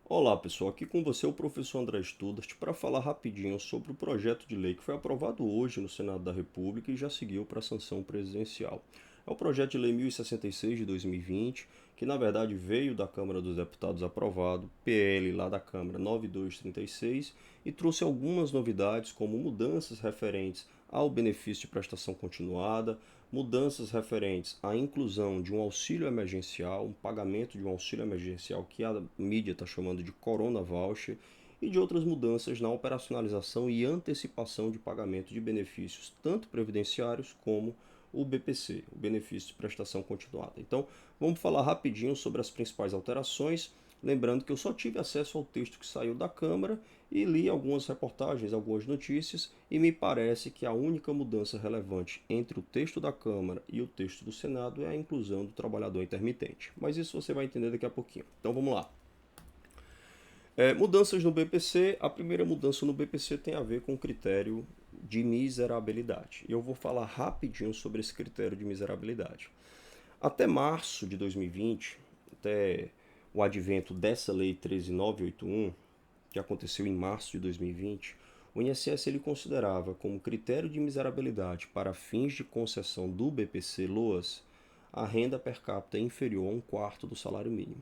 Olá pessoal, aqui com você é o professor André Studart para falar rapidinho sobre o projeto de lei que foi aprovado hoje no Senado da República e já seguiu para a sanção presidencial. É o projeto de lei 1066 de 2020, que na verdade veio da Câmara dos Deputados aprovado, PL lá da Câmara 9236, e trouxe algumas novidades como mudanças referentes ao benefício de prestação continuada, mudanças referentes à inclusão de um auxílio emergencial, um pagamento de um auxílio emergencial que a mídia está chamando de Corona Voucher, e de outras mudanças na operacionalização e antecipação de pagamento de benefícios, tanto previdenciários como o BPC, o benefício de prestação continuada. Então, vamos falar rapidinho sobre as principais alterações. Lembrando que eu só tive acesso ao texto que saiu da Câmara e li algumas reportagens, algumas notícias, e me parece que a única mudança relevante entre o texto da Câmara e o texto do Senado é a inclusão do trabalhador intermitente. Mas isso você vai entender daqui a pouquinho. Então vamos lá. Mudanças no BPC. A primeira mudança no BPC tem a ver com o critério de miserabilidade. E eu vou falar rapidinho sobre esse critério de miserabilidade. Até março de 2020, até o advento dessa lei 13981, que aconteceu em março de 2020, o INSS ele considerava como critério de miserabilidade para fins de concessão do BPC-LOAS a renda per capita inferior a um quarto do salário mínimo.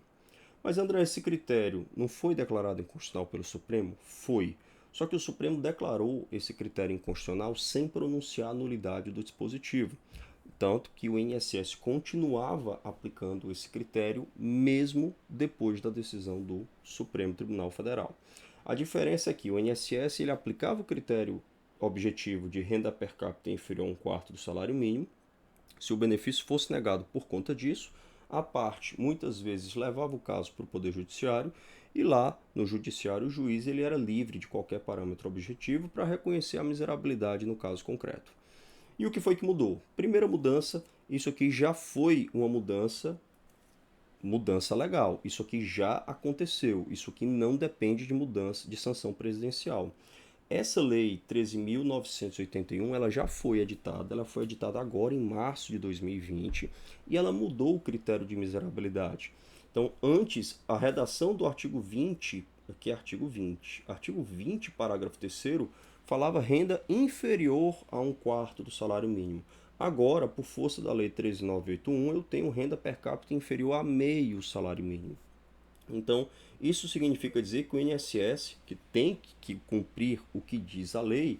Mas, André, esse critério não foi declarado inconstitucional pelo Supremo? Foi. Só que o Supremo declarou esse critério inconstitucional sem pronunciar a nulidade do dispositivo. Tanto que o INSS continuava aplicando esse critério mesmo depois da decisão do Supremo Tribunal Federal. A diferença é que o INSS ele aplicava o critério objetivo de renda per capita inferior a um quarto do salário mínimo. Se o benefício fosse negado por conta disso, a parte muitas vezes levava o caso para o Poder Judiciário e lá no Judiciário o juiz ele era livre de qualquer parâmetro objetivo para reconhecer a miserabilidade no caso concreto. E o que foi que mudou? Primeira mudança, isso aqui já foi uma mudança legal. Isso aqui já aconteceu. Isso aqui não depende de mudança de sanção presidencial. Essa lei 13.981 ela já foi editada, ela foi editada agora em março de 2020 e ela mudou o critério de miserabilidade. Então, antes, a redação do artigo 20, aqui é artigo 20, parágrafo 3º, falava renda inferior a um quarto do salário mínimo. Agora, por força da lei 13.981, eu tenho renda per capita inferior a meio salário mínimo. Então, isso significa dizer que o INSS, que tem que cumprir o que diz a lei,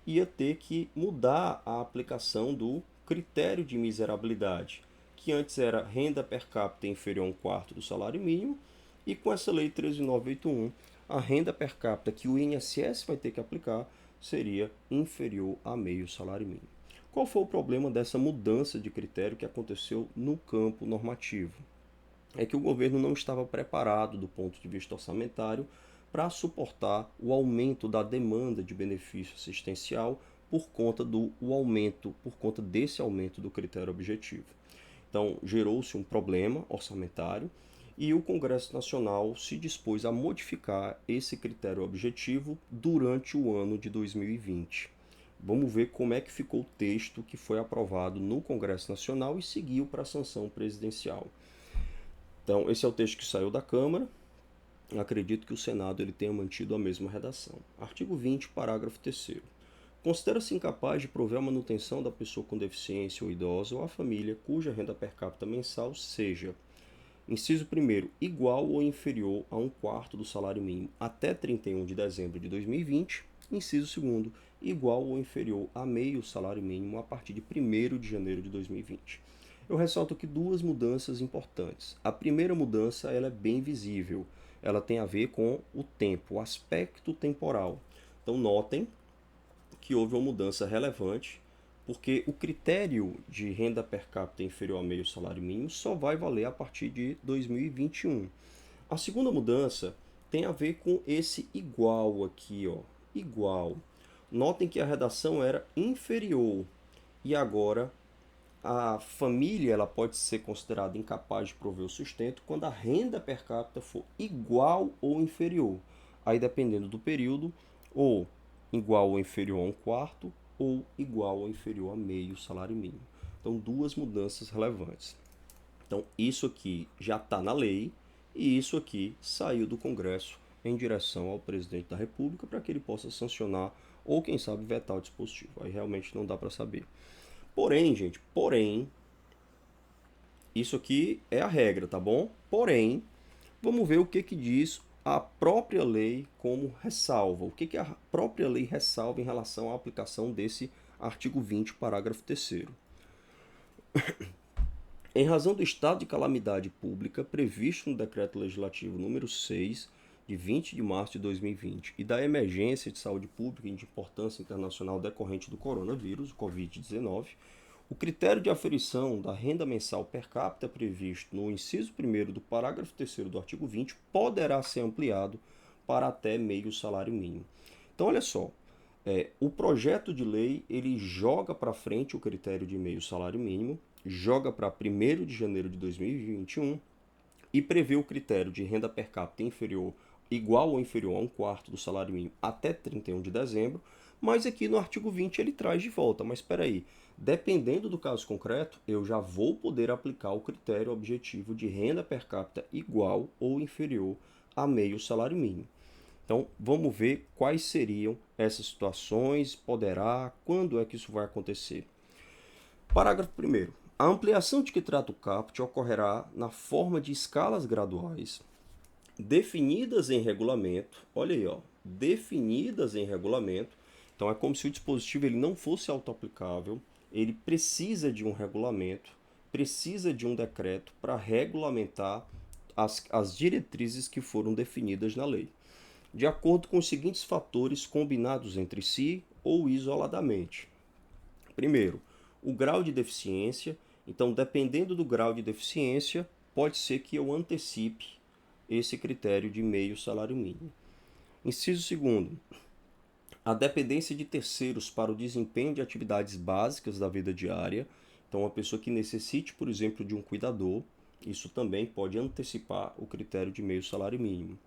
ia ter que mudar a aplicação do critério de miserabilidade, que antes era renda per capita inferior a um quarto do salário mínimo, e com essa lei 13.981, a renda per capita que o INSS vai ter que aplicar seria inferior a meio salário mínimo. Qual foi o problema dessa mudança de critério que aconteceu no campo normativo? É que o governo não estava preparado do ponto de vista orçamentário para suportar o aumento da demanda de benefício assistencial por conta desse aumento do critério objetivo. Então, gerou-se um problema orçamentário e o Congresso Nacional se dispôs a modificar esse critério objetivo durante o ano de 2020. Vamos ver como é que ficou o texto que foi aprovado no Congresso Nacional e seguiu para a sanção presidencial. Então, esse é o texto que saiu da Câmara. Acredito que o Senado ele tenha mantido a mesma redação. Artigo 20, parágrafo 3º. Considera-se incapaz de prover a manutenção da pessoa com deficiência ou idosa ou a família cuja renda per capita mensal seja, inciso 1º, igual ou inferior a um quarto do salário mínimo até 31 de dezembro de 2020, inciso 2º, igual ou inferior a meio salário mínimo a partir de 1º de janeiro de 2020. Eu ressalto aqui duas mudanças importantes. A primeira mudança ela é bem visível. Ela tem a ver com o tempo, o aspecto temporal. Então notem que houve uma mudança relevante, porque o critério de renda per capita inferior a meio salário mínimo só vai valer a partir de 2021. A segunda mudança tem a ver com esse igual aqui, ó, igual. Notem que a redação era inferior e agora a família ela pode ser considerada incapaz de prover o sustento quando a renda per capita for igual ou inferior. Aí, dependendo do período, ou igual ou inferior a um quarto, ou igual ou inferior a meio salário mínimo. Então, duas mudanças relevantes. Então, isso aqui já está na lei e isso aqui saiu do Congresso em direção ao presidente da República para que ele possa sancionar ou, quem sabe, vetar o dispositivo. Aí realmente não dá para saber. Porém, gente, isso aqui é a regra, tá bom? Porém, vamos ver o que diz a própria lei como ressalva. O que a própria lei ressalva em relação à aplicação desse artigo 20, parágrafo 3º. Em razão do estado de calamidade pública previsto no Decreto Legislativo número 6, de 20 de março de 2020, e da emergência de saúde pública e de importância internacional decorrente do coronavírus, o Covid-19, o critério de aferição da renda mensal per capita previsto no inciso 1º do parágrafo 3º do artigo 20 poderá ser ampliado para até meio salário mínimo. Então, olha só, o projeto de lei ele joga para frente o critério de meio salário mínimo, joga para 1º de janeiro de 2021 e prevê o critério de renda per capita inferior, igual ou inferior a 1/4 do salário mínimo até 31 de dezembro, mas aqui no artigo 20 ele traz de volta, mas espera aí, dependendo do caso concreto, eu já vou poder aplicar o critério objetivo de renda per capita igual ou inferior a meio salário mínimo. Então, vamos ver quais seriam essas situações, poderá, quando é que isso vai acontecer. Parágrafo 1º. A ampliação de que trata o caput ocorrerá na forma de escalas graduais, definidas em regulamento, olha aí, ó, definidas em regulamento. Então, é como se o dispositivo ele não fosse autoaplicável, ele precisa de um regulamento, precisa de um decreto para regulamentar as diretrizes que foram definidas na lei, de acordo com os seguintes fatores combinados entre si ou isoladamente. Primeiro, o grau de deficiência. Então, dependendo do grau de deficiência, pode ser que eu antecipe esse critério de meio salário mínimo. Inciso 2º, a dependência de terceiros para o desempenho de atividades básicas da vida diária. Então, uma pessoa que necessite, por exemplo, de um cuidador, isso também pode antecipar o critério de meio salário mínimo.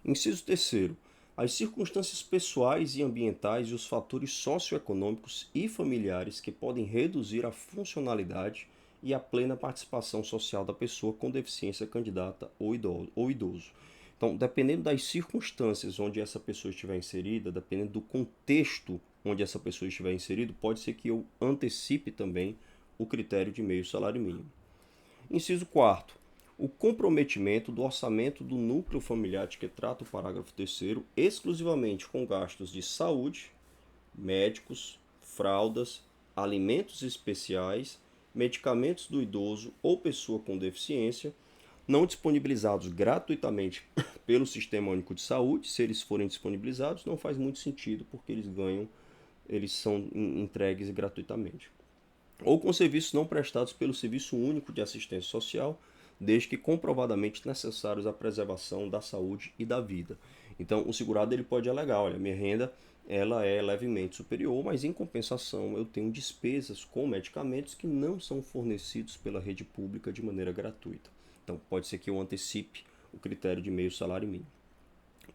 Inciso 3º, as circunstâncias pessoais e ambientais e os fatores socioeconômicos e familiares que podem reduzir a funcionalidade e a plena participação social da pessoa com deficiência candidata ou idoso. Então, dependendo das circunstâncias onde essa pessoa estiver inserida, dependendo do contexto onde essa pessoa estiver inserida, pode ser que eu antecipe também o critério de meio salário mínimo. Inciso 4º, o comprometimento do orçamento do núcleo familiar de que trata o parágrafo 3º exclusivamente com gastos de saúde, médicos, fraldas, alimentos especiais, medicamentos do idoso ou pessoa com deficiência, não disponibilizados gratuitamente pelo Sistema Único de Saúde. Se eles forem disponibilizados, não faz muito sentido, porque eles são entregues gratuitamente. Ou com serviços não prestados pelo Serviço Único de Assistência Social, desde que comprovadamente necessários à preservação da saúde e da vida. Então, o segurado ele pode alegar, olha, minha renda ela é levemente superior, mas em compensação eu tenho despesas com medicamentos que não são fornecidos pela rede pública de maneira gratuita. Então, pode ser que eu antecipe o critério de meio salário mínimo.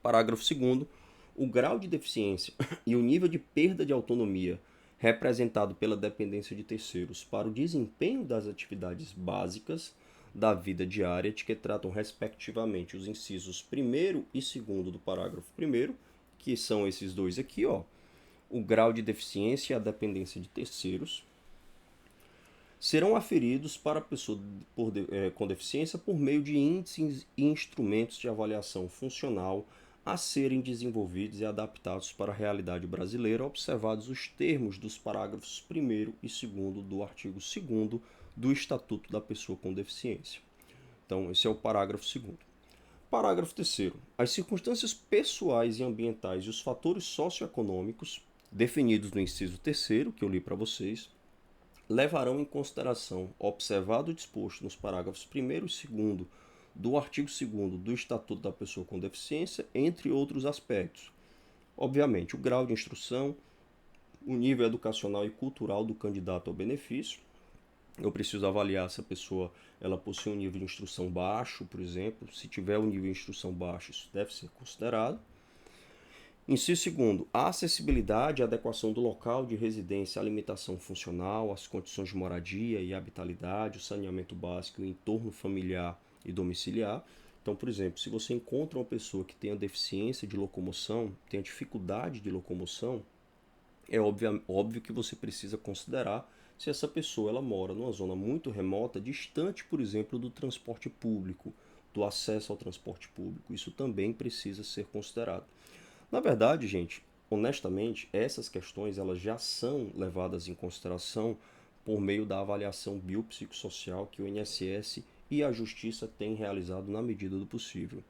Parágrafo 2º, o grau de deficiência e o nível de perda de autonomia representado pela dependência de terceiros para o desempenho das atividades básicas da vida diária, de que tratam respectivamente os incisos 1º e 2º do parágrafo 1º, que são esses dois aqui, ó, o grau de deficiência e a dependência de terceiros, serão aferidos para a pessoa com deficiência por meio de índices e instrumentos de avaliação funcional a serem desenvolvidos e adaptados para a realidade brasileira, observados os termos dos parágrafos 1º e 2º do artigo 2º do Estatuto da Pessoa com Deficiência. Então, esse é o parágrafo 2º. Parágrafo 3º. As circunstâncias pessoais e ambientais e os fatores socioeconômicos definidos no inciso 3º, que eu li para vocês, levarão em consideração, observado o disposto nos parágrafos 1º e 2º do artigo 2º do Estatuto da Pessoa com Deficiência, entre outros aspectos. Obviamente, o grau de instrução, o nível educacional e cultural do candidato ao benefício. Eu preciso avaliar se a pessoa ela possui um nível de instrução baixo, por exemplo. Se tiver um nível de instrução baixo, isso deve ser considerado. Inciso 2º, a acessibilidade e adequação do local de residência à alimentação funcional, às condições de moradia e habitabilidade, o saneamento básico e o entorno familiar e domiciliar. Então, por exemplo, se você encontra uma pessoa que tenha deficiência de locomoção, tenha dificuldade de locomoção, é óbvio que você precisa considerar se essa pessoa ela mora numa zona muito remota, distante, por exemplo, do transporte público, do acesso ao transporte público. Isso também precisa ser considerado. Na verdade, gente, honestamente, essas questões elas já são levadas em consideração por meio da avaliação biopsicossocial que o INSS e a Justiça têm realizado na medida do possível.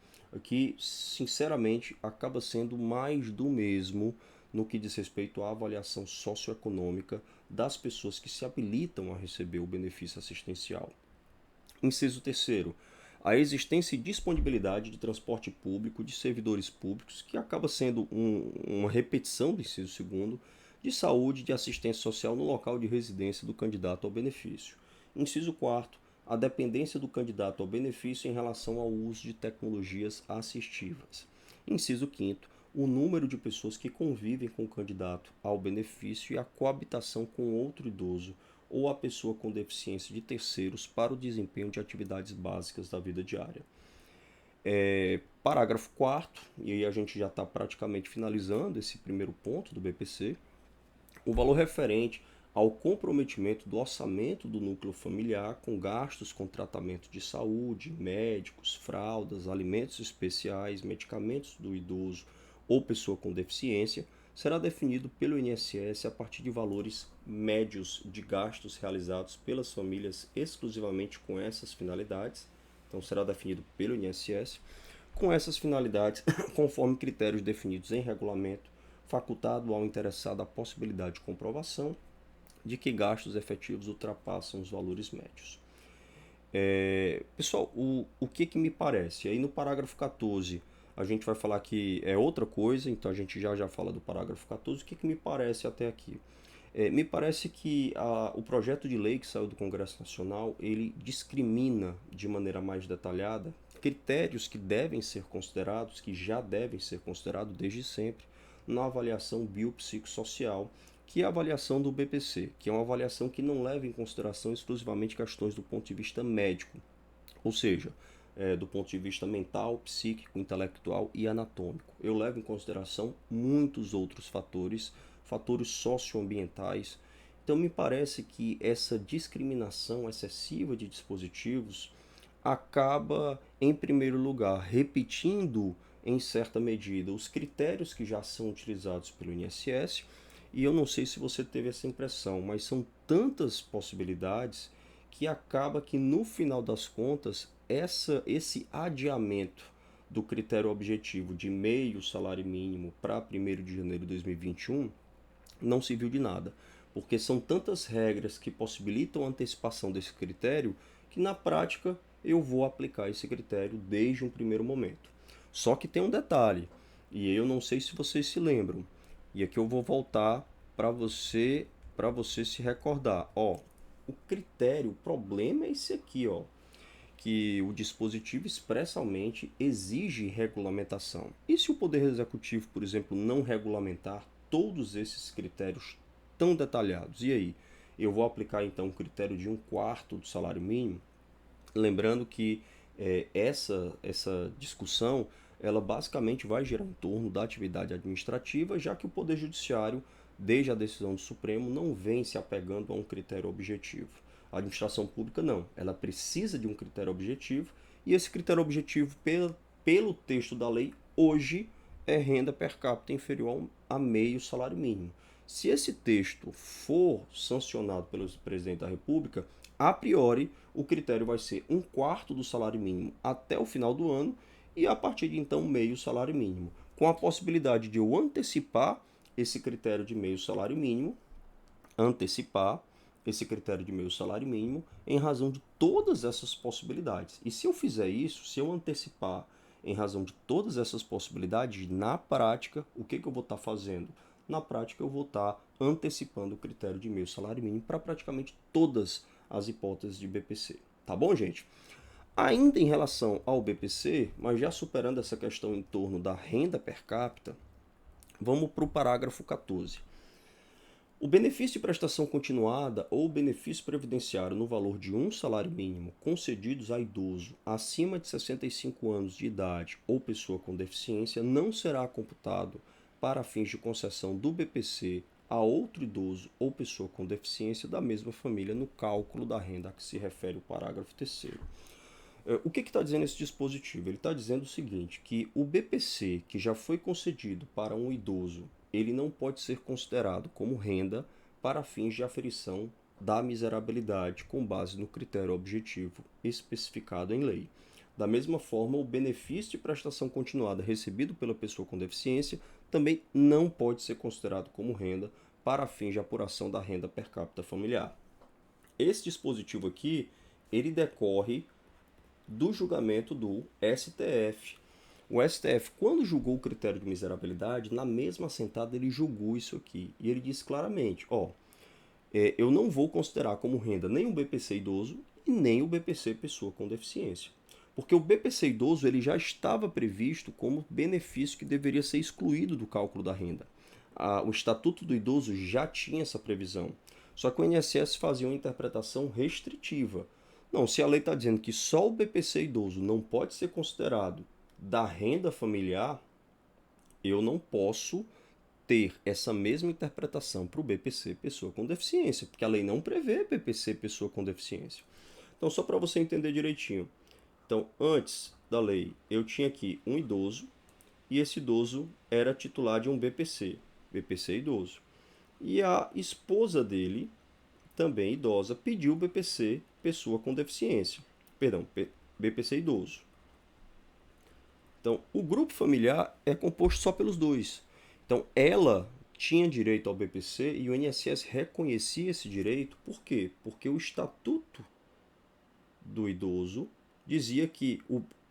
Que, sinceramente, acaba sendo mais do mesmo no que diz respeito à avaliação socioeconômica das pessoas que se habilitam a receber o benefício assistencial. Inciso terceiro, a existência e disponibilidade de transporte público de servidores públicos, que acaba sendo uma repetição do inciso segundo, de saúde e de assistência social no local de residência do candidato ao benefício. Inciso quarto, a dependência do candidato ao benefício em relação ao uso de tecnologias assistivas. Inciso quinto, o número de pessoas que convivem com o candidato ao benefício e a coabitação com outro idoso ou a pessoa com deficiência de terceiros para o desempenho de atividades básicas da vida diária. Parágrafo 4º, e aí a gente já está praticamente finalizando esse primeiro ponto do BPC, o valor referente ao comprometimento do orçamento do núcleo familiar com gastos com tratamento de saúde, médicos, fraldas, alimentos especiais, medicamentos do idoso ou pessoa com deficiência, será definido pelo INSS a partir de valores médios de gastos realizados pelas famílias exclusivamente com essas finalidades. Então, será definido pelo INSS com essas finalidades, conforme critérios definidos em regulamento, facultado ao interessado a possibilidade de comprovação de que gastos efetivos ultrapassam os valores médios. Pessoal, o que me parece? Aí no parágrafo 14, a gente vai falar que é outra coisa, então a gente já fala do parágrafo 14. O que me parece até aqui? Me parece que o projeto de lei que saiu do Congresso Nacional, ele discrimina de maneira mais detalhada critérios que devem ser considerados, que já devem ser considerados desde sempre, na avaliação biopsicossocial, que é a avaliação do BPC, que é uma avaliação que não leva em consideração exclusivamente questões do ponto de vista médico, ou seja, do ponto de vista mental, psíquico, intelectual e anatômico. Eu levo em consideração muitos outros fatores, fatores socioambientais. Então me parece que essa discriminação excessiva de dispositivos acaba, em primeiro lugar, repetindo em certa medida os critérios que já são utilizados pelo INSS, e eu não sei se você teve essa impressão, mas são tantas possibilidades que acaba que no final das contas esse adiamento do critério objetivo de meio salário mínimo para 1º de janeiro de 2021 não serviu de nada, porque são tantas regras que possibilitam a antecipação desse critério que na prática eu vou aplicar esse critério desde um primeiro momento. Só que tem um detalhe, e eu não sei se vocês se lembram, e aqui eu vou voltar para você se recordar. Ó, o critério, o problema é esse aqui, ó, que o dispositivo expressamente exige regulamentação. E se o Poder Executivo, por exemplo, não regulamentar todos esses critérios tão detalhados? E aí? Eu vou aplicar então o critério de 1/4 do salário mínimo? Lembrando que essa discussão ela basicamente vai girar em torno da atividade administrativa, já que o Poder Judiciário, desde a decisão do Supremo, não vem se apegando a um critério objetivo. A administração pública não, ela precisa de um critério objetivo, e esse critério objetivo, pelo texto da lei, hoje é renda per capita inferior a meio salário mínimo. Se esse texto for sancionado pelo presidente da República, a priori o critério vai ser 1/4 do salário mínimo até o final do ano e a partir de então meio salário mínimo, com a possibilidade de eu antecipar esse critério de meio salário mínimo, em razão de todas essas possibilidades. E se eu fizer isso, se eu antecipar em razão de todas essas possibilidades, na prática, o que eu vou estar fazendo? Na prática, eu vou estar antecipando o critério de meio salário mínimo para praticamente todas as hipóteses de BPC. Tá bom, gente? Ainda em relação ao BPC, mas já superando essa questão em torno da renda per capita, vamos para o parágrafo 14. O benefício de prestação continuada ou benefício previdenciário no valor de um salário mínimo concedidos a idoso acima de 65 anos de idade ou pessoa com deficiência não será computado para fins de concessão do BPC a outro idoso ou pessoa com deficiência da mesma família no cálculo da renda a que se refere o parágrafo 3º. O que está dizendo esse dispositivo? Ele está dizendo o seguinte, que o BPC que já foi concedido para um idoso, ele não pode ser considerado como renda para fins de aferição da miserabilidade com base no critério objetivo especificado em lei. Da mesma forma, o benefício de prestação continuada recebido pela pessoa com deficiência também não pode ser considerado como renda para fins de apuração da renda per capita familiar. Esse dispositivo aqui, ele decorre do julgamento do STF. O STF, quando julgou o critério de miserabilidade, na mesma sentada ele julgou isso aqui. E ele disse claramente, eu não vou considerar como renda nem o BPC idoso e nem o BPC pessoa com deficiência. Porque o BPC idoso ele já estava previsto como benefício que deveria ser excluído do cálculo da renda. O Estatuto do Idoso já tinha essa previsão. Só que o INSS fazia uma interpretação restritiva. Não, se a lei está dizendo que só o BPC idoso não pode ser considerado da renda familiar, eu não posso ter essa mesma interpretação para o BPC pessoa com deficiência, porque a lei não prevê BPC pessoa com deficiência. Então, só para você entender direitinho. Então, antes da lei, eu tinha aqui um idoso e esse idoso era titular de um BPC, BPC idoso. E a esposa dele, também idosa, pediu o BPC pessoa com deficiência. Perdão, BPC idoso. Então, o grupo familiar é composto só pelos dois. Então, ela tinha direito ao BPC e o INSS reconhecia esse direito. Por quê? Porque o Estatuto do Idoso dizia que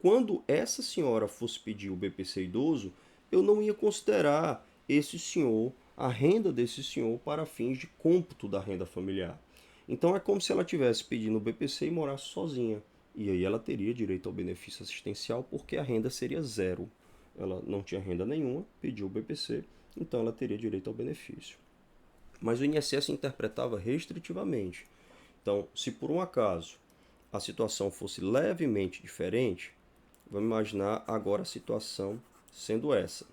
quando essa senhora fosse pedir o BPC idoso, eu não ia considerar esse senhor, a renda desse senhor, para fins de cômputo da renda familiar. Então é como se ela estivesse pedindo o BPC e morasse sozinha. E aí ela teria direito ao benefício assistencial porque a renda seria zero. Ela não tinha renda nenhuma, pediu o BPC, então ela teria direito ao benefício. Mas o INSS interpretava restritivamente. Então, se por um acaso a situação fosse levemente diferente, vamos imaginar agora a situação sendo essa.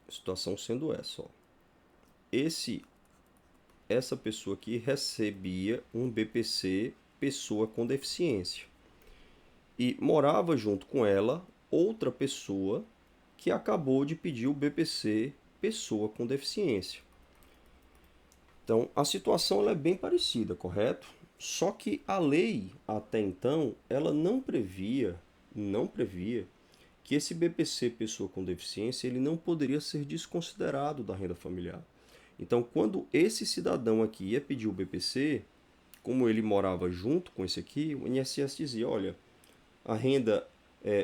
A situação sendo essa, ó. Essa pessoa aqui recebia um BPC pessoa com deficiência. E morava junto com ela outra pessoa que acabou de pedir o BPC pessoa com deficiência. Então, a situação ela é bem parecida, correto? Só que a lei, até então, ela não previa que esse BPC pessoa com deficiência ele não poderia ser desconsiderado da renda familiar. Então, quando esse cidadão aqui ia pedir o BPC, como ele morava junto com esse aqui, o INSS dizia, olha, a renda,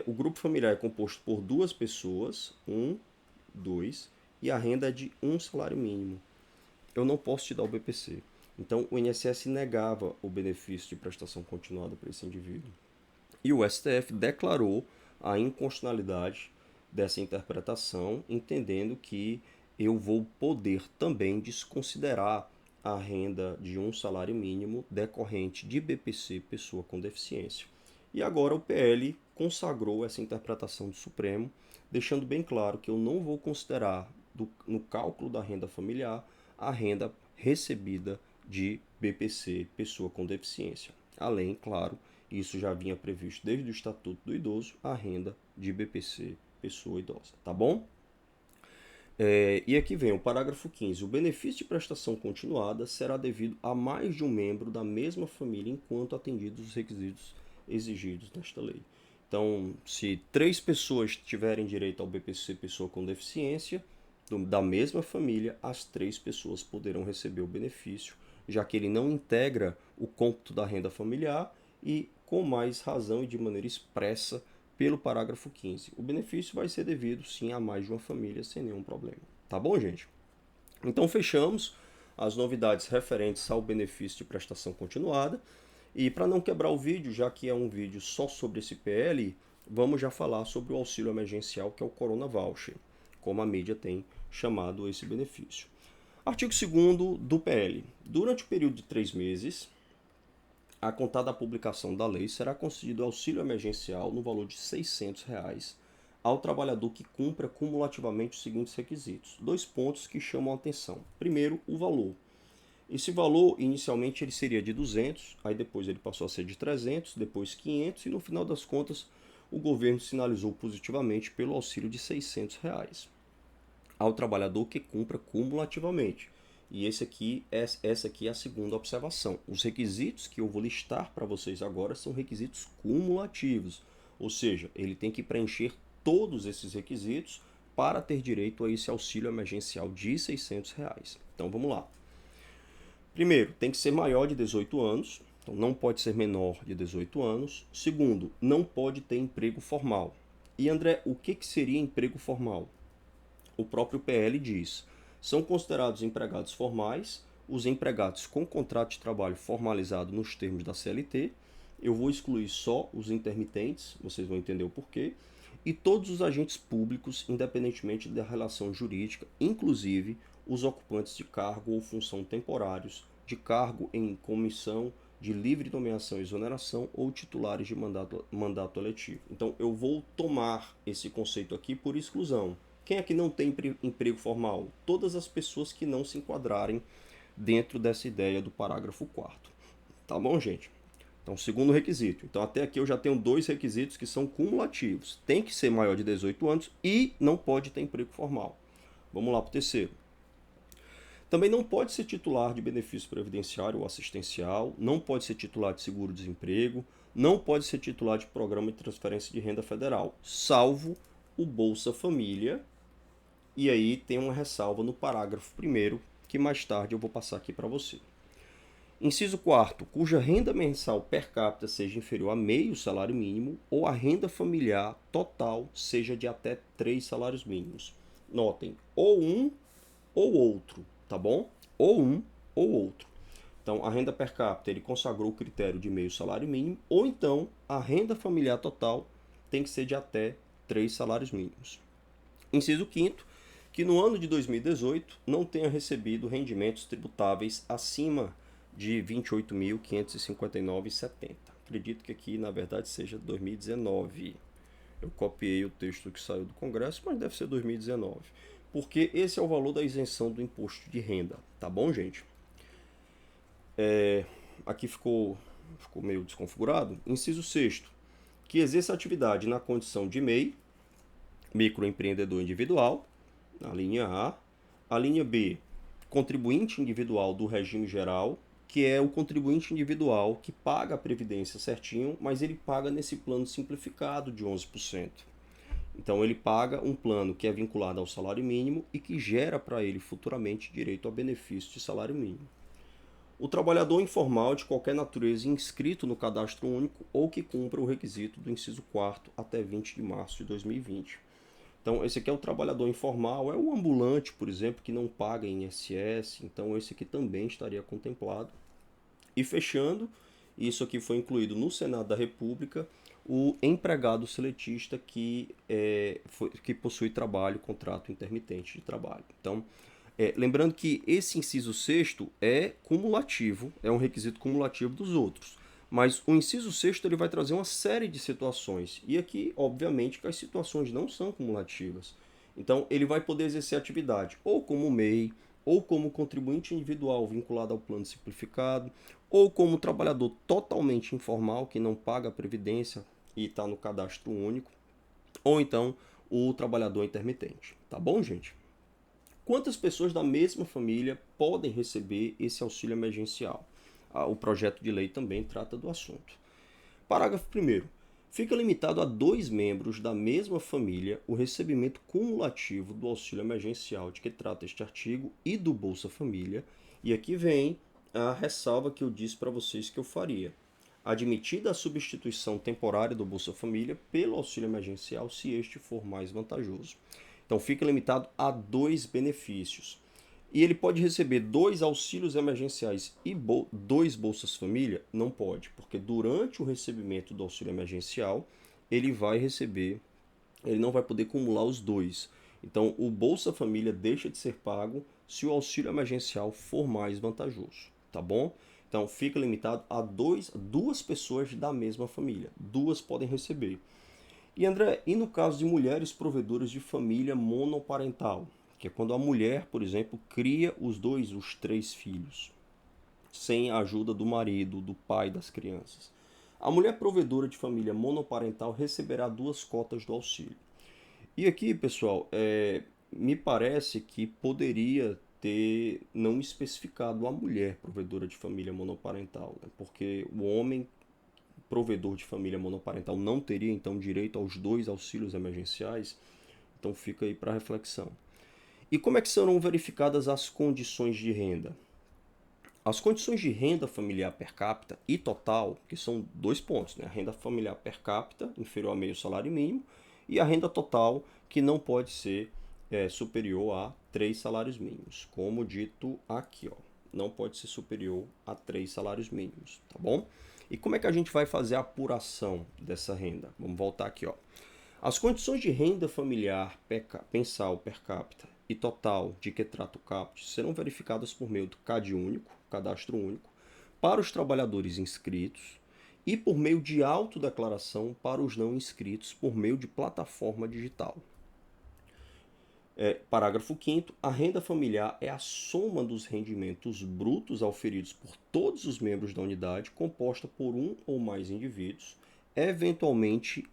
o grupo familiar é composto por duas pessoas, dois, e a renda é de um salário mínimo. Eu não posso te dar o BPC. Então, o INSS negava o benefício de prestação continuada para esse indivíduo. E o STF declarou a inconstitucionalidade dessa interpretação, entendendo que eu vou poder também desconsiderar a renda de um salário mínimo decorrente de BPC pessoa com deficiência. E agora o PL consagrou essa interpretação do Supremo, deixando bem claro que eu não vou considerar no cálculo da renda familiar a renda recebida de BPC pessoa com deficiência. Além, claro, isso já vinha previsto desde o Estatuto do Idoso, a renda de BPC pessoa idosa, tá bom? E aqui vem o parágrafo 15. O benefício de prestação continuada será devido a mais de um membro da mesma família enquanto atendidos os requisitos exigidos nesta lei. Então, se 3 pessoas tiverem direito ao BPC pessoa com deficiência, da mesma família, as 3 pessoas poderão receber o benefício, já que ele não integra o cômputo da renda familiar e com mais razão e de maneira expressa pelo parágrafo 15. O benefício vai ser devido, sim, a mais de uma família, sem nenhum problema. Tá bom, gente? Então, fechamos as novidades referentes ao benefício de prestação continuada. E para não quebrar o vídeo, já que é um vídeo só sobre esse PL, vamos já falar sobre o auxílio emergencial, que é o Corona Voucher. como a mídia tem chamado esse benefício. Artigo 2º do PL. Durante o período de 3 meses, a contar da publicação da lei, será concedido auxílio emergencial no valor de R$ 600 ao trabalhador que cumpra cumulativamente os seguintes requisitos. 2 pontos que chamam a atenção. Primeiro, o valor. Esse valor, inicialmente, ele seria de 200, aí depois ele passou a ser de 300, depois 500, e no final das contas, o governo sinalizou positivamente pelo auxílio de R$ 600 ao trabalhador que cumpra cumulativamente. E essa aqui é a segunda observação. Os requisitos que eu vou listar para vocês agora são requisitos cumulativos, ou seja, ele tem que preencher todos esses requisitos para ter direito a esse auxílio emergencial de R$ 600. Então vamos lá. Primeiro, tem que ser maior de 18 anos, então não pode ser menor de 18 anos. Segundo, não pode ter emprego formal. E André, o que seria emprego formal? O próprio PL diz: são considerados empregados formais os empregados com contrato de trabalho formalizado nos termos da CLT. Eu vou excluir só os intermitentes, vocês vão entender o porquê. E todos os agentes públicos, independentemente da relação jurídica, inclusive os ocupantes de cargo ou função temporários, de cargo em comissão de livre nomeação e exoneração ou titulares de mandato eletivo. Então, eu vou tomar esse conceito aqui por exclusão. Quem é que não tem emprego formal? Todas as pessoas que não se enquadrarem dentro dessa ideia do parágrafo 4º. Tá bom, gente? Então, segundo requisito. Então, até aqui eu já tenho 2 requisitos que são cumulativos. Tem que ser maior de 18 anos e não pode ter emprego formal. Vamos lá para o terceiro. Também não pode ser titular de benefício previdenciário ou assistencial, não pode ser titular de seguro-desemprego, não pode ser titular de programa de transferência de renda federal, salvo o Bolsa Família. E aí tem uma ressalva no parágrafo 1º, que mais tarde eu vou passar aqui para você. Inciso 4º, cuja renda mensal per capita seja inferior a meio salário mínimo ou a renda familiar total seja de até 3 salários mínimos. Notem, ou um ou outro, tá bom? Ou um ou outro. Então, a renda per capita, ele consagrou o critério de meio salário mínimo, ou então a renda familiar total tem que ser de até 3 salários mínimos. Inciso 5º, que no ano de 2018 não tenha recebido rendimentos tributáveis acima de R$ 28.559,70. Acredito que aqui, na verdade, seja 2019. Eu copiei o texto que saiu do Congresso, mas deve ser 2019. Porque esse é o valor da isenção do imposto de renda. Tá bom, gente? Aqui ficou meio desconfigurado. Inciso 6º, que exerça atividade na condição de MEI, microempreendedor individual, na linha A. A linha B, contribuinte individual do regime geral, que é o contribuinte individual que paga a previdência certinho, mas ele paga nesse plano simplificado de 11%. Então ele paga um plano que é vinculado ao salário mínimo e que gera para ele futuramente direito ao benefício de salário mínimo. O trabalhador informal de qualquer natureza inscrito no cadastro único ou que cumpra o requisito do inciso 4º até 20 de março de 2020. Então, esse aqui é o trabalhador informal, é o ambulante, por exemplo, que não paga INSS, então esse aqui também estaria contemplado. E fechando, isso aqui foi incluído no Senado da República, o empregado seletista que possui trabalho, contrato intermitente de trabalho. Então, lembrando que esse inciso 6º é cumulativo, é um requisito cumulativo dos outros. Mas o inciso 6º ele vai trazer uma série de situações. E aqui, obviamente, que as situações não são cumulativas. Então, ele vai poder exercer atividade ou como MEI, ou como contribuinte individual vinculado ao plano simplificado, ou como trabalhador totalmente informal, que não paga a previdência e está no cadastro único, ou então o trabalhador intermitente. Tá bom, gente? Quantas pessoas da mesma família podem receber esse auxílio emergencial? O projeto de lei também trata do assunto. Parágrafo 1º. Fica limitado a 2 membros da mesma família o recebimento cumulativo do auxílio emergencial de que trata este artigo e do Bolsa Família. E aqui vem a ressalva que eu disse para vocês que eu faria. Admitida a substituição temporária do Bolsa Família pelo auxílio emergencial, se este for mais vantajoso. Então, fica limitado a 2 benefícios. E ele pode receber 2 auxílios emergenciais e 2 Bolsas Família? Não pode, porque durante o recebimento do auxílio emergencial, ele não vai poder acumular os 2. Então, o Bolsa Família deixa de ser pago se o auxílio emergencial for mais vantajoso, tá bom? Então, fica limitado a duas pessoas da mesma família. Duas podem receber. E André, e no caso de mulheres provedoras de família monoparental, que é quando a mulher, por exemplo, cria os três filhos, sem a ajuda do marido, do pai das crianças. A mulher provedora de família monoparental receberá duas cotas do auxílio. E aqui, pessoal, me parece que poderia ter não especificado a mulher provedora de família monoparental, né? Porque o homem provedor de família monoparental não teria então direito aos dois auxílios emergenciais, então fica aí para reflexão. E como é que serão verificadas as condições de renda? As condições de renda familiar per capita e total, que são dois pontos, né? A renda familiar per capita, inferior a meio salário mínimo, e a renda total, que não pode ser superior a 3 salários mínimos, como dito aqui, ó. Não pode ser superior a 3 salários mínimos, tá bom? E como é que a gente vai fazer a apuração dessa renda? Vamos voltar aqui, ó. As condições de renda familiar mensal per capita e total de que trata o CAPT serão verificadas por meio do CAD único, cadastro único, para os trabalhadores inscritos e por meio de autodeclaração para os não inscritos por meio de plataforma digital. Parágrafo 5º, a renda familiar é a soma dos rendimentos brutos auferidos por todos os membros da unidade, composta por um ou mais indivíduos, eventualmente,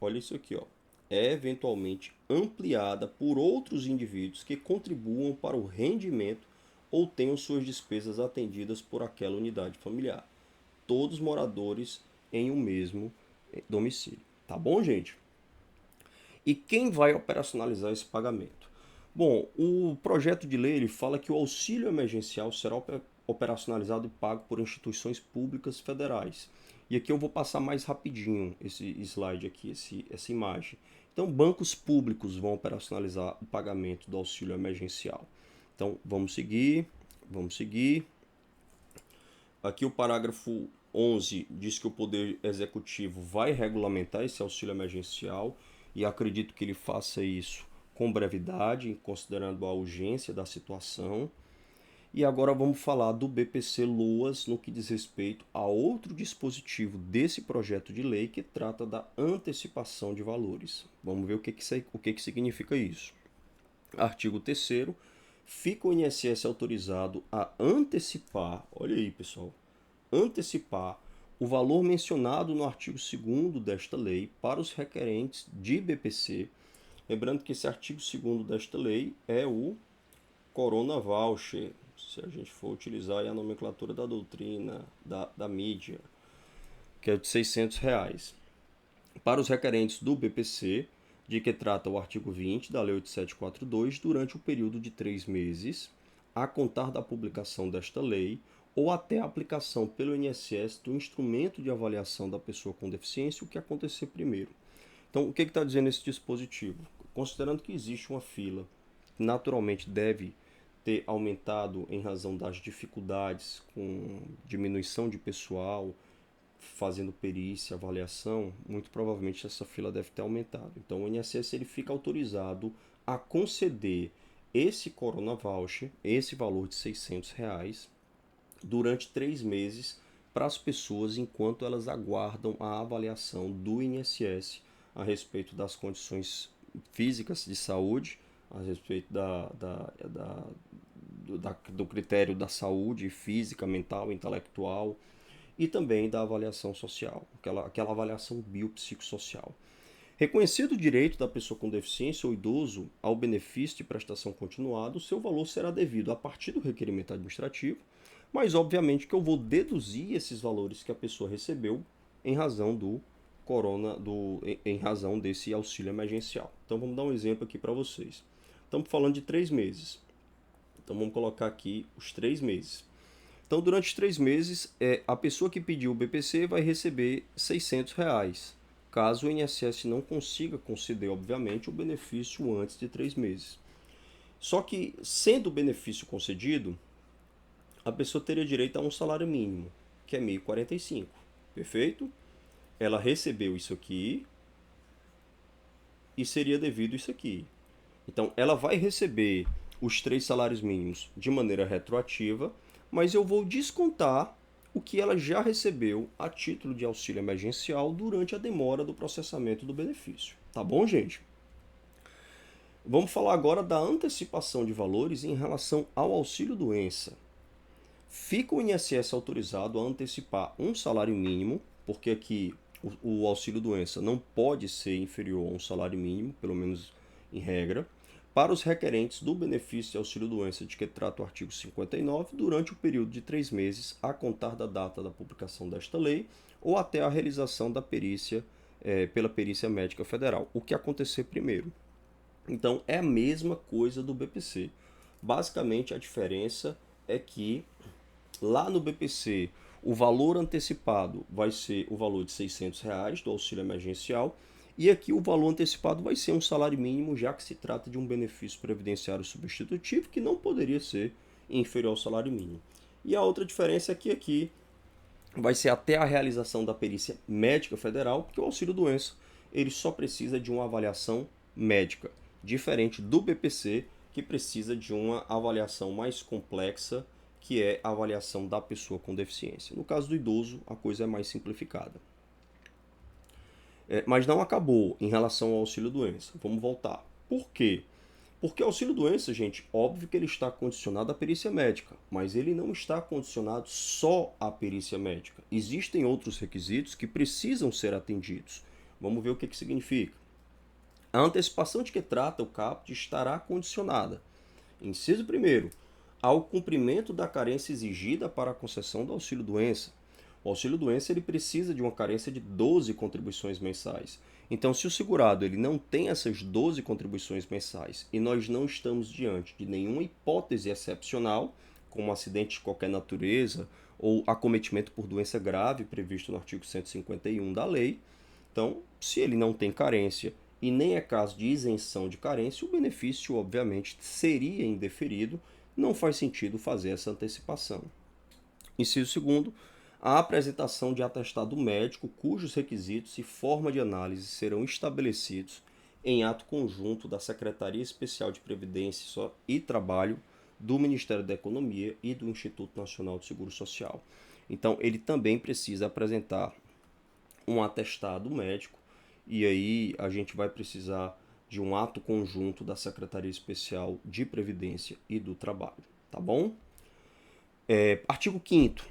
olha isso aqui, ó, eventualmente ampliada por outros indivíduos que contribuam para o rendimento ou tenham suas despesas atendidas por aquela unidade familiar. Todos moradores em um mesmo domicílio. Tá bom, gente? E quem vai operacionalizar esse pagamento? Bom, o projeto de lei ele fala que o auxílio emergencial será operacionalizado e pago por instituições públicas federais. E aqui eu vou passar mais rapidinho esse slide aqui, essa imagem. Então, bancos públicos vão operacionalizar o pagamento do auxílio emergencial. Então, vamos seguir, vamos seguir. Aqui o parágrafo 11 diz que o Poder Executivo vai regulamentar esse auxílio emergencial e acredito que ele faça isso com brevidade, considerando a urgência da situação. E agora vamos falar do BPC-Loas no que diz respeito a outro dispositivo desse projeto de lei que trata da antecipação de valores. Vamos ver o que significa isso. Artigo 3º, fica o INSS autorizado a antecipar, olha aí pessoal, antecipar o valor mencionado no artigo 2º desta lei para os requerentes de BPC. Lembrando que esse artigo 2º desta lei é o Corona Voucher, se a gente for utilizar a nomenclatura da doutrina, da mídia, que é de R$ 600. Para os requerentes do BPC, de que trata o artigo 20 da Lei 8742, durante o período de 3 meses, a contar da publicação desta lei, ou até a aplicação pelo INSS do instrumento de avaliação da pessoa com deficiência, o que acontecer primeiro. Então, o que está dizendo esse dispositivo? Considerando que existe uma fila, que naturalmente deve ter aumentado em razão das dificuldades com diminuição de pessoal, fazendo perícia, avaliação, muito provavelmente essa fila deve ter aumentado. Então o INSS ele fica autorizado a conceder esse Corona Voucher, esse valor de R$ 600, durante 3 meses para as pessoas enquanto elas aguardam a avaliação do INSS a respeito das condições físicas de saúde, a respeito do critério da saúde física, mental, intelectual e também da avaliação social, aquela avaliação biopsicossocial. Reconhecido o direito da pessoa com deficiência ou idoso ao benefício de prestação continuada, o seu valor será devido a partir do requerimento administrativo, mas obviamente que eu vou deduzir esses valores que a pessoa recebeu em razão em razão desse auxílio emergencial. Então vamos dar um exemplo aqui para vocês. Estamos falando de 3 meses. Então vamos colocar aqui os 3 meses. Então, durante os 3 meses, a pessoa que pediu o BPC vai receber R$ 600, caso o INSS não consiga conceder, obviamente, o benefício antes de 3 meses. Só que, sendo o benefício concedido, a pessoa teria direito a um salário mínimo, que é 1.045. Perfeito? Ela recebeu isso aqui. e seria devido isso aqui. Então, ela vai receber os 3 salários mínimos de maneira retroativa, mas eu vou descontar o que ela já recebeu a título de auxílio emergencial durante a demora do processamento do benefício. Tá bom, gente? Vamos falar agora da antecipação de valores em relação ao auxílio-doença. Fica o INSS autorizado a antecipar um salário mínimo, porque aqui o auxílio-doença não pode ser inferior a um salário mínimo, pelo menos em regra, para os requerentes do benefício de auxílio-doença de que trata o artigo 59, durante o período de 3 meses a contar da data da publicação desta lei ou até a realização da perícia pela perícia médica federal, o que acontecer primeiro. Então é a mesma coisa do BPC. Basicamente a diferença é que lá no BPC o valor antecipado vai ser o valor de R$ 600 do auxílio emergencial e aqui o valor antecipado vai ser um salário mínimo, já que se trata de um benefício previdenciário substitutivo que não poderia ser inferior ao salário mínimo. E a outra diferença é que aqui vai ser até a realização da perícia médica federal, porque o auxílio-doença ele só precisa de uma avaliação médica, diferente do BPC, que precisa de uma avaliação mais complexa, que é a avaliação da pessoa com deficiência. No caso do idoso, a coisa é mais simplificada. Mas não acabou em relação ao auxílio-doença. Vamos voltar. Por quê? Porque o auxílio-doença, gente, óbvio que ele está condicionado à perícia médica, mas ele não está condicionado só à perícia médica. Existem outros requisitos que precisam ser atendidos. Vamos ver o que significa. A antecipação de que trata o caput estará condicionada, inciso 1º, ao cumprimento da carência exigida para a concessão do auxílio-doença. O auxílio-doença ele precisa de uma carência de 12 contribuições mensais. Então, se o segurado ele não tem essas 12 contribuições mensais e nós não estamos diante de nenhuma hipótese excepcional, como acidente de qualquer natureza ou acometimento por doença grave previsto no artigo 151 da lei, então, se ele não tem carência e nem é caso de isenção de carência, o benefício, obviamente, seria indeferido, não faz sentido fazer essa antecipação. Inciso 2º, a apresentação de atestado médico cujos requisitos e forma de análise serão estabelecidos em ato conjunto da Secretaria Especial de Previdência e Trabalho do Ministério da Economia e do Instituto Nacional de Seguro Social. Então, ele também precisa apresentar um atestado médico e aí a gente vai precisar de um ato conjunto da Secretaria Especial de Previdência e do Trabalho, tá bom? Artigo 5º.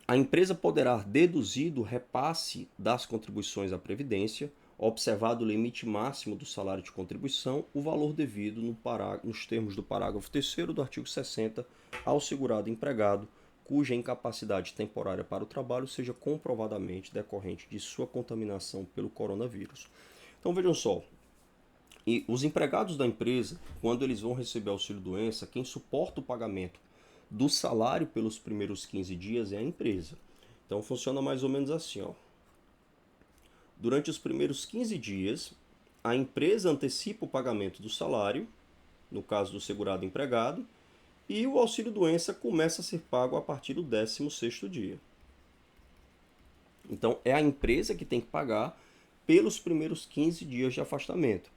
A empresa poderá deduzir do repasse das contribuições à Previdência, observado o limite máximo do salário de contribuição, o valor devido nos termos do parágrafo 3º do artigo 60 ao segurado empregado, cuja incapacidade temporária para o trabalho seja comprovadamente decorrente de sua contaminação pelo coronavírus. Então vejam só, e os empregados da empresa, quando eles vão receber auxílio-doença, quem suporta o pagamento do salário pelos primeiros 15 dias é a empresa. Então funciona mais ou menos assim, ó. Durante os primeiros 15 dias, a empresa antecipa o pagamento do salário, no caso do segurado empregado, e o auxílio-doença começa a ser pago a partir do 16º dia. Então é a empresa que tem que pagar pelos primeiros 15 dias de afastamento.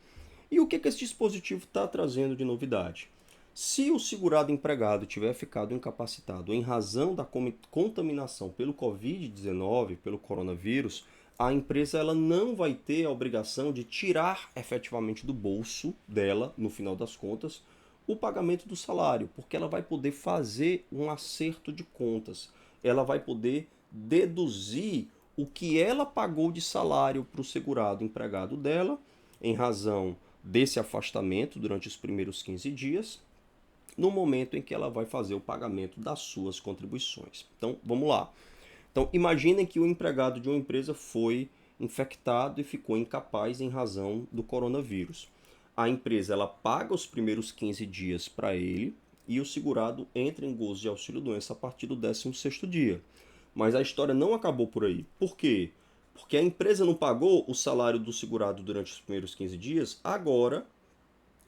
E o que esse dispositivo está trazendo de novidade? Se o segurado empregado tiver ficado incapacitado em razão da contaminação pelo Covid-19, pelo coronavírus, a empresa ela não vai ter a obrigação de tirar efetivamente do bolso dela, no final das contas, o pagamento do salário, porque ela vai poder fazer um acerto de contas. Ela vai poder deduzir o que ela pagou de salário para o segurado empregado dela, em razão desse afastamento durante os primeiros 15 dias, no momento em que ela vai fazer o pagamento das suas contribuições. Então, vamos lá. Então, imaginem que o empregado de uma empresa foi infectado e ficou incapaz em razão do coronavírus. A empresa ela paga os primeiros 15 dias para ele e o segurado entra em gozo de auxílio-doença a partir do 16º dia. Mas a história não acabou por aí. Por quê? Porque a empresa não pagou o salário do segurado durante os primeiros 15 dias, agora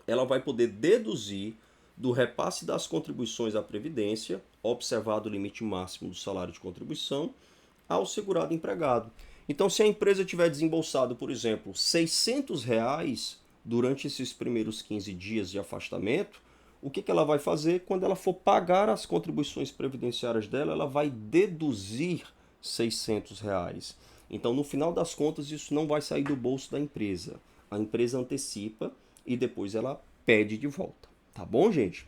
ela vai poder deduzir do repasse das contribuições à Previdência, observado o limite máximo do salário de contribuição, ao segurado empregado. Então, se a empresa tiver desembolsado, por exemplo, R$ 600 durante esses primeiros 15 dias de afastamento, o que ela vai fazer? Quando ela for pagar as contribuições previdenciárias dela, ela vai deduzir R$ 600. Então, no final das contas, isso não vai sair do bolso da empresa. A empresa antecipa e depois ela pede de volta. Tá bom, gente?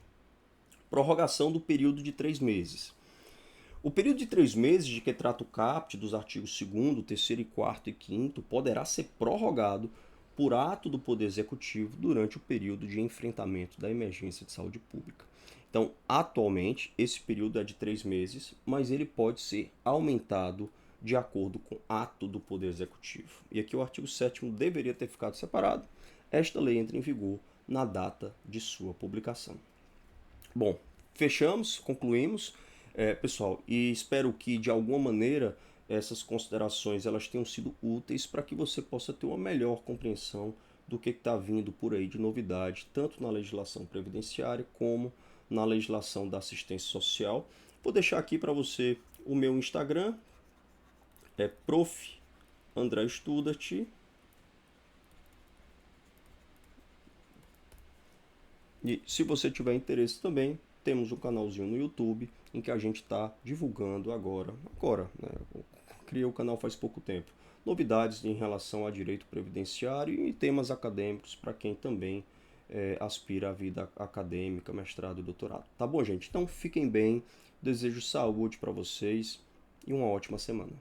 Prorrogação do período de 3 meses. O período de 3 meses de que trata o caput dos artigos 2º, 3º, 4º e 5º poderá ser prorrogado por ato do Poder Executivo durante o período de enfrentamento da emergência de saúde pública. Então, atualmente, esse período é de 3 meses, mas ele pode ser aumentado de acordo com ato do Poder Executivo. E aqui o artigo 7º deveria ter ficado separado. Esta lei entra em vigor na data de sua publicação. Bom, fechamos, concluímos, pessoal, e espero que de alguma maneira essas considerações elas tenham sido úteis para que você possa ter uma melhor compreensão do que está vindo por aí de novidade, tanto na legislação previdenciária como na legislação da assistência social. Vou deixar aqui para você o meu Instagram, é prof. André Studart. E se você tiver interesse também, temos um canalzinho no YouTube em que a gente está divulgando agora, né? Eu criei o canal faz pouco tempo, novidades em relação a direito previdenciário e temas acadêmicos para quem também aspira à vida acadêmica, mestrado e doutorado. Tá bom, gente? Então fiquem bem, desejo saúde para vocês e uma ótima semana.